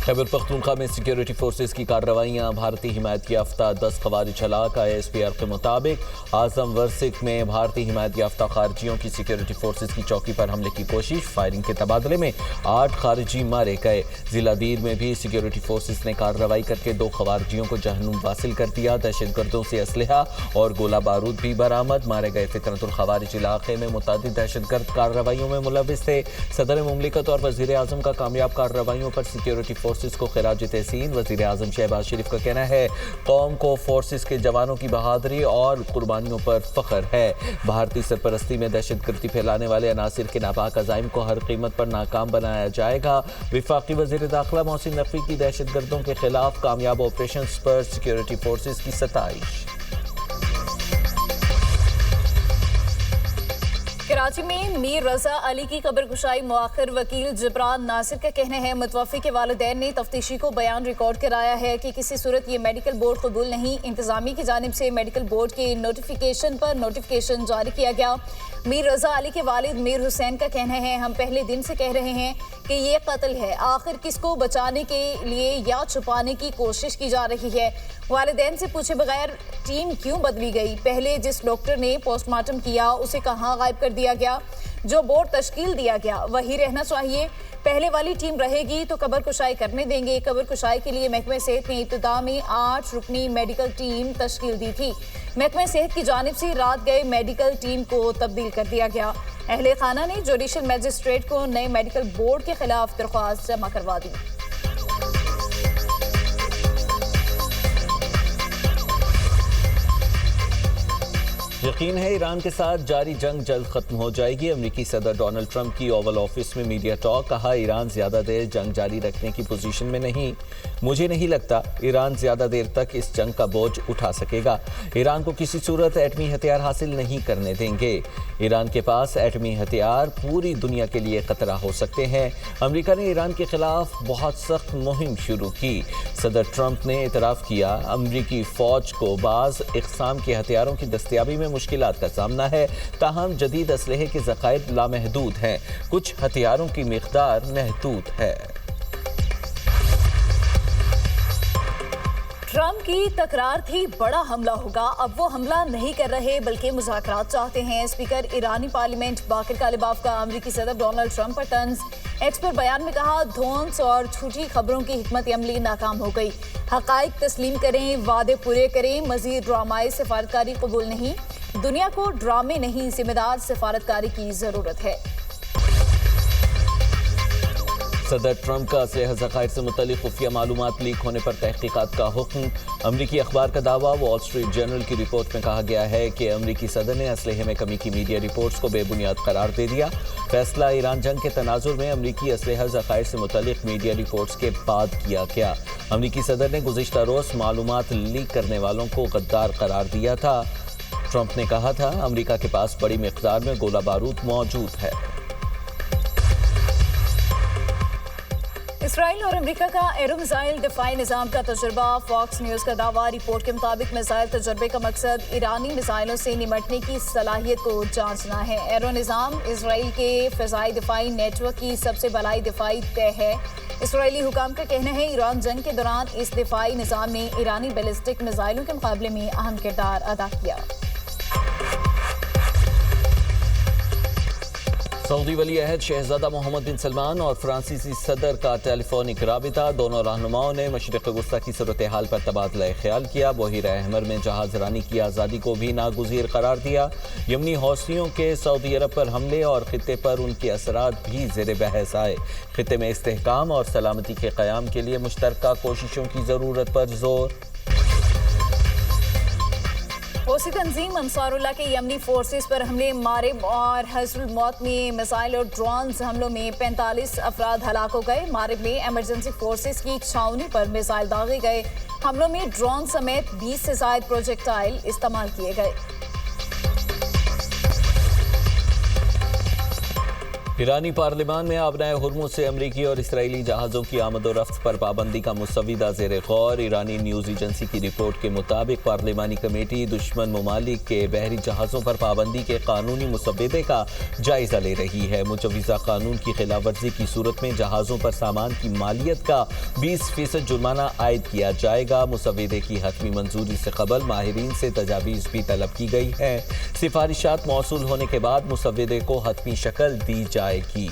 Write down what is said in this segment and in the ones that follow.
خیبر پختونخوا میں security forces کی کارروائیاں، بھارتی حمایت یافتہ 10 خوارج ہلاک۔ ISPR کے مطابق اعظم ورسک میں بھارتی حمایت یافتہ خارجیوں کی سیکیورٹی فورسز کی چوکی پر حملے کی کوشش، فائرنگ کے تبادلے میں 8 خارجی مارے گئے۔ ضلع دیر میں بھی سیکیورٹی فورسز نے کارروائی کر کے 2 خارجیوں کو جہنم واصل کر دیا۔ دہشت گردوں سے اسلحہ اور گولہ بارود بھی برآمد۔ مارے گئے فطرت الخوارج علاقے میں متعدد دہشت گرد کارروائیوں میں ملوث تھے۔ صدر مملکت اور وزیر اعظم کا کامیاب کارروائیوں پر سیکیورٹی فورسز کو خراج تحسین۔ وزیر اعظم شہباز شریف کا کہنا ہے قوم کو فورسز کے جوانوں کی بہادری اور قربانیوں پر فخر ہے۔ بھارتی سرپرستی میں دہشت گردی پھیلانے والے عناصر کے ناپاک عزائم کو ہر قیمت پر ناکام بنایا جائے گا۔ وفاقی وزیر داخلہ محسن نقوی کی دہشت گردوں کے خلاف کامیاب آپریشنز پر سیکیورٹی فورسز کی ستائش۔ کراچی میں میر رضا علی کی قبر کشائی مؤخر وکیل جبران ناصر کا کہنا ہے متوفی کے والدین نے تفتیشی کو بیان ریکارڈ کرایا ہے کہ کسی صورت یہ میڈیکل بورڈ قبول نہیں۔ انتظامیہ کی جانب سے میڈیکل بورڈ کے نوٹیفیکیشن پر نوٹیفیکیشن جاری کیا گیا۔ میر رضا علی کے والد میر حسین کا کہنا ہے ہم پہلے دن سے کہہ رہے ہیں کہ یہ قتل ہے، آخر کس کو بچانے کے لیے یا چھپانے کی کوشش کی جا رہی ہے۔ والدین سے پوچھے بغیر ٹیم کیوں بدلی گئی؟ پہلے جس ڈاکٹر نے پوسٹ مارٹم کیا اسے کہاں غائب کر دیا گیا؟ جو بورڈ تشکیل دیا گیا وہی رہنا چاہیے۔ پہلے والی ٹیم رہے گی تو قبر کشائی کرنے دیں گے۔ قبر کشائی کے لیے محکمہ صحت نے ابتدا میں 8 رکنی میڈیکل ٹیم تشکیل دی تھی۔ محکمہ صحت کی جانب سے رات گئے میڈیکل ٹیم کو تبدیل کر دیا گیا۔ اہل خانہ نے جوڈیشل میجسٹریٹ کو نئے میڈیکل بورڈ کے خلاف درخواست جمع کروا دی۔ یقین ہے ایران کے ساتھ جاری جنگ جلد ختم ہو جائے گی۔ امریکی صدر ڈونلڈ ٹرمپ کی اوول آفس میں میڈیا ٹاک۔ کہا ایران زیادہ دیر جنگ جاری رکھنے کی پوزیشن میں نہیں۔ مجھے نہیں لگتا ایران زیادہ دیر تک اس جنگ کا بوجھ اٹھا سکے گا۔ ایران کو کسی صورت ایٹمی ہتھیار حاصل نہیں کرنے دیں گے۔ ایران کے پاس ایٹمی ہتھیار پوری دنیا کے لیے خطرہ ہو سکتے ہیں۔ امریکہ نے ایران کے خلاف بہت سخت مہم شروع کی۔ صدر ٹرمپ نے اعتراف کیا امریکی فوج کو بعض اقسام کے ہتھیاروں کی دستیابی میں مشکلات کا سامنا ہے، تاہم جدید اسلحے کے ذخائر لامحدود ہیں۔ کچھ ہتھیاروں کی مقدار محدود ہے۔ ٹرمپ کی تکرار تھی بڑا حملہ ہوگا، اب وہ حملہ نہیں کر رہے بلکہ مذاکرات چاہتے ہیں۔ اسپیکر ایرانی پارلیمنٹ باقر کالباف کا امریکی صدر ڈونلڈ ٹرمپ پر طنز۔ ایکس پر بیان میں کہا دھونس اور جھوٹی خبروں کی حکمت عملی ناکام ہو گئی۔ حقائق تسلیم کریں، وعدے پورے کریں، مزید ڈرامائی سفارتکاری قبول نہیں۔ دنیا کو ڈرامے نہیں ذمہ دار سفارتکاری کی ضرورت ہے۔ صدر ٹرمپ کا اسلحہ ذخائر سے متعلق خفیہ معلومات لیک ہونے پر تحقیقات کا حکم۔ امریکی اخبار کا دعویٰ وال اسٹریٹ جرنل کی رپورٹ میں کہا گیا ہے کہ امریکی صدر نے اسلحے میں کمی کی میڈیا رپورٹس کو بے بنیاد قرار دے دیا۔ فیصلہ ایران جنگ کے تناظر میں امریکی اسلحہ ذخائر سے متعلق میڈیا رپورٹس کے بعد کیا گیا۔ امریکی صدر نے گزشتہ روز معلومات لیک کرنے والوں کو غدار قرار دیا تھا۔ ٹرمپ نے کہا تھا امریکہ کے پاس بڑی مقدار میں گولہ بارود موجود ہے۔ اسرائیل اور امریکہ کا ایرو میزائل دفاعی نظام کا تجربہ۔ فاکس نیوز کا دعویٰ رپورٹ کے مطابق میزائل تجربے کا مقصد ایرانی میزائلوں سے نمٹنے کی صلاحیت کو جانچنا ہے۔ ایرو نظام اسرائیل کے فضائی دفاعی نیٹ ورک کی سب سے بلائی دفاعی تہ ہے۔ اسرائیلی حکام کا کہنا ہے ایران جنگ کے دوران اس دفاعی نظام نے ایرانی بیلسٹک میزائلوں کے مقابلے میں اہم کردار ادا کیا۔ سعودی ولی عہد شہزادہ محمد بن سلمان اور فرانسیسی صدر کا ٹیلی فونک رابطہ۔ دونوں رہنماؤں نے مشرق وسطیٰ کی صورتحال پر تبادلہ خیال کیا۔ بحیرہ احمر میں جہاز رانی کی آزادی کو بھی ناگزیر قرار دیا۔ یمنی حوثیوں کے سعودی عرب پر حملے اور خطے پر ان کے اثرات بھی زیر بحث آئے۔ خطے میں استحکام اور سلامتی کے قیام کے لیے مشترکہ کوششوں کی ضرورت پر زور۔ حوثی تنظیم انصار اللہ کے یمنی فورسز پر حملے، مارب اور حضر الموت میں میزائل اور ڈرونز حملوں میں 45 افراد ہلاک ہو گئے۔ مارب میں ایمرجنسی فورسز کی چھاؤنی پر میزائل داغے گئے۔ حملوں میں ڈرون سمیت 20 سے زائد پروجیکٹائل استعمال کیے گئے۔ ایرانی پارلیمان میں آبنائے ہرمز سے امریکی اور اسرائیلی جہازوں کی آمد و رفت پر پابندی کا مسودہ زیر غور۔ ایرانی نیوز ایجنسی کی رپورٹ کے مطابق پارلیمانی کمیٹی دشمن ممالک کے بحری جہازوں پر پابندی کے قانونی مسودے کا جائزہ لے رہی ہے۔ مجوزہ قانون کی خلاف ورزی کی صورت میں جہازوں پر سامان کی مالیت کا 20% جرمانہ عائد کیا جائے گا۔ مسودے کی حتمی منظوری سے قبل ماہرین سے تجاویز بھی طلب کی گئی ہے۔ سفارشات موصول ہونے کے بعد مسودے کو حتمی شکل دی جائے گی۔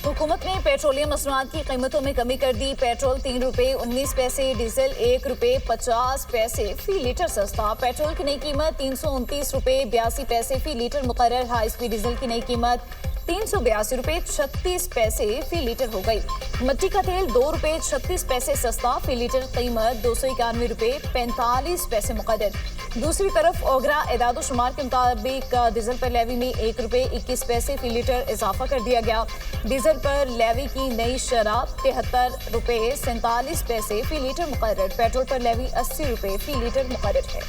حکومت نے پیٹرولیم مصنوعات کی قیمتوں میں کمی کر دی۔ پیٹرول 3 روپے 19 پیسے، ڈیزل 1 روپے 50 پیسے فی لیٹر سستا۔ پیٹرول کی نئی قیمت 329 روپے 82 پیسے فی لیٹر مقرر۔ ہائی اسپیڈ ڈیزل کی نئی قیمت 382 روپے 36 پیسے فی لیٹر ہو گئی۔ مٹی کا تیل 2 روپے 36 پیسے سستا، فی لیٹر قیمت 291 روپے 45 پیسے مقرر۔ دوسری طرف اوگرا اعداد و شمار کے مطابق ڈیزل پر لیوی میں 1 روپے 21 پیسے فی لیٹر اضافہ کر دیا گیا۔ ڈیزل پر لیوی کی نئی شرح 73 روپے 47 پیسے فی لیٹر مقرر۔ پیٹرول پر لیوی 80 روپے فی لیٹر مقرر ہے۔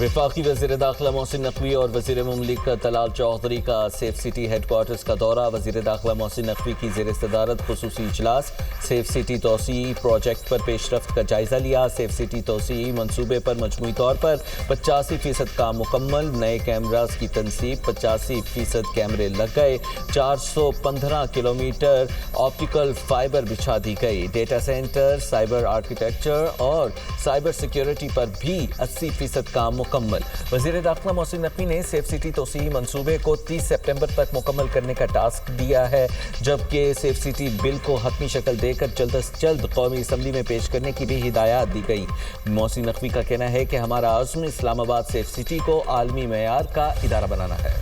وفاقی وزیر داخلہ محسن نقوی اور وزیر مملکت طلال چودھری کا سیف سٹی ہیڈ کوارٹرز کا دورہ۔ وزیر داخلہ محسن نقوی کی زیر صدارت خصوصی اجلاس۔ سیف سٹی توسیعی پروجیکٹ پر پیش رفت کا جائزہ لیا۔ سیف سٹی توسیعی منصوبے پر مجموعی طور پر 85% کام مکمل۔ نئے کیمراز کی تنصیب، 85% کیمرے لگ گئے۔ 415 کلومیٹر آپٹیکل فائبر بچھا دی گئی۔ ڈیٹا سینٹر، سائبر آرکیٹیکچر اور سائبر سیکیورٹی پر بھی 80% کام مکمل۔ وزیر داخلہ محسن نقوی نے سیف سٹی توسیعی منصوبے کو 30 سپٹمبر تک مکمل کرنے کا ٹاسک دیا ہے، جبکہ سیف سٹی بل کو حتمی شکل دے کر جلد از جلد قومی اسمبلی میں پیش کرنے کی بھی ہدایات دی گئی۔ محسن نقوی کا کہنا ہے کہ ہمارا عزم اسلام آباد سیف سٹی کو عالمی معیار کا ادارہ بنانا ہے۔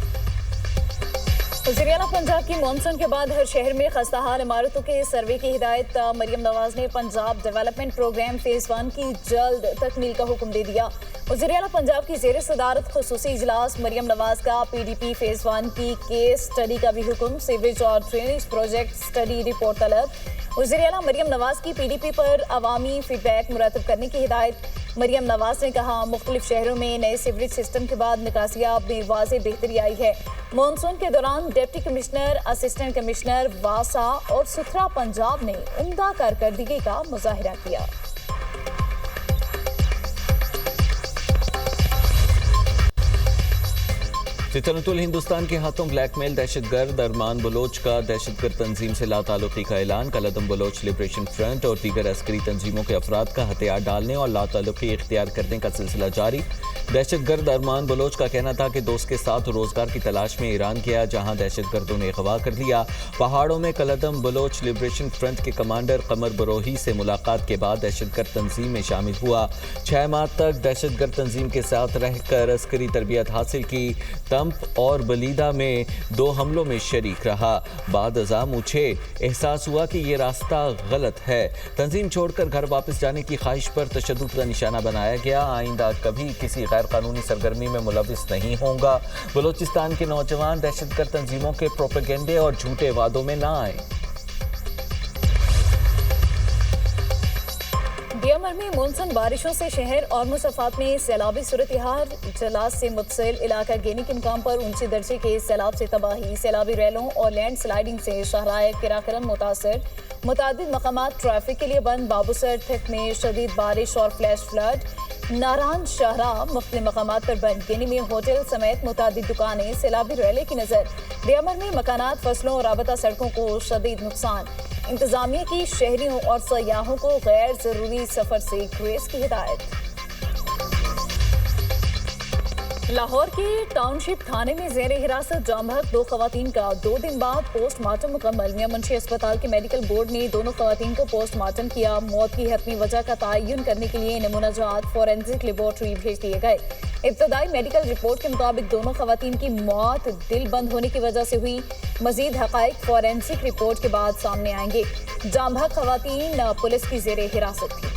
وزیر اعلیٰ پنجاب کی مانسون کے بعد ہر شہر میں خستہ حال عمارتوں کے سروے کی ہدایت۔ مریم نواز نے پنجاب ڈیولپمنٹ پروگرام فیز 1 کی جلد تکمیل کا حکم دے دیا۔ وزیر اعلیٰ پنجاب کی زیر صدارت خصوصی اجلاس۔ مریم نواز کا PDP فیز 1 کی کیس سٹڈی کا بھی حکم۔ سیوریج اور ڈرینیج پروجیکٹ سٹڈی رپورٹ طلب۔ وزیر اعلیٰ مریم نواز کی PDP پر عوامی فیڈ بیک مرتب کرنے کی ہدایت۔ مریم نواز نے کہا مختلف شہروں میں نئے سیوریج سسٹم کے بعد نکاسیاب میں واضح بہتری آئی ہے۔ مانسون کے دوران ڈپٹی کمشنر، اسسٹنٹ کمشنر واسا اور ستھرا پنجاب نے عمدہ کارکردگی کا مظاہرہ کیا۔ سلطنت ہندوستان کے ہاتھوں بلیک میل دہشت گرد ارمان بلوچ کا دہشت گرد تنظیم سے لا تعلقی کا اعلان۔ کالعدم بلوچ لبریشن فرنٹ اور دیگر عسکری تنظیموں کے افراد کا ہتھیار ڈالنے اور لا تعلقی اختیار کرنے کا سلسلہ جاری۔ دہشت گرد ارمان بلوچ کا کہنا تھا کہ دوست کے ساتھ روزگار کی تلاش میں ایران گیا، جہاں دہشت گردوں نے اغوا کر لیا۔ پہاڑوں میں کالعدم بلوچ لبریشن فرنٹ کے کمانڈر قمر بروہی سے ملاقات کے بعد دہشت گرد تنظیم میں شامل ہوا۔ 6 ماہ تک دہشت گرد تنظیم کے ساتھ رہ کر عسکری تربیت حاصل کی۔ تمپ اور بلیدہ میں 2 حملوں میں شریک رہا۔ بعد ازاں مجھے احساس ہوا کہ یہ راستہ غلط ہے۔ تنظیم چھوڑ کر گھر واپس جانے کی خواہش پر تشدد کا نشانہ بنایا گیا۔ آئندہ کبھی کسی غیر قانونی سرگرمی میں ملوث نہیں ہوں گا۔ بلوچستان کے نوجوان دہشت گرد تنظیموں کے پروپیگنڈے اور جھوٹے وعدوں میں نہ آئیں۔ دیامر میں مونسون بارشوں سے شہر اور مصفات میں سیلابی صورتحال۔ جلات سے متصل علاقہ گینی کے مقام پر اونچے درجے کے سیلاب سے تباہی۔ سیلابی ریلوں اور لینڈ سلائیڈنگ سے شاہراہ قراقرم متاثر۔ متعدد مقامات ٹریفک کے لیے بند۔ بابوسر تھک میں شدید بارش اور فلیش فلڈ۔ ناران شاہراہ مختلف مقامات پر بند۔ گینی میں ہوٹل سمیت متعدد دکانیں۔ سیلابی ریلے کی نظر۔ دیامر میں مکانات، فصلوں اور رابطہ سڑکوں کو شدید نقصان۔ انتظامیہ کی شہریوں اور سیاحوں کو غیر ضروری سفر سے گریز کی ہدایت۔ لاہور کے ٹاؤن شپ تھانے میں زیر حراست جام بحق 2 خواتین کا 2 دن بعد پوسٹ مارٹم مکمل۔ میاں منشی اسپتال کے میڈیکل بورڈ نے دونوں خواتین کو پوسٹ مارٹم کیا۔ موت کی حتمی وجہ کا تعین کرنے کے لیے نمونہ جات فورینسک لیبارٹری بھیج دیے گئے۔ ابتدائی میڈیکل رپورٹ کے مطابق دونوں خواتین کی موت دل بند ہونے کی وجہ سے ہوئی۔ مزید حقائق فورینسک رپورٹ کے بعد سامنے آئیں گے۔ جام بحق خواتین پولیس کی زیر حراست تھی۔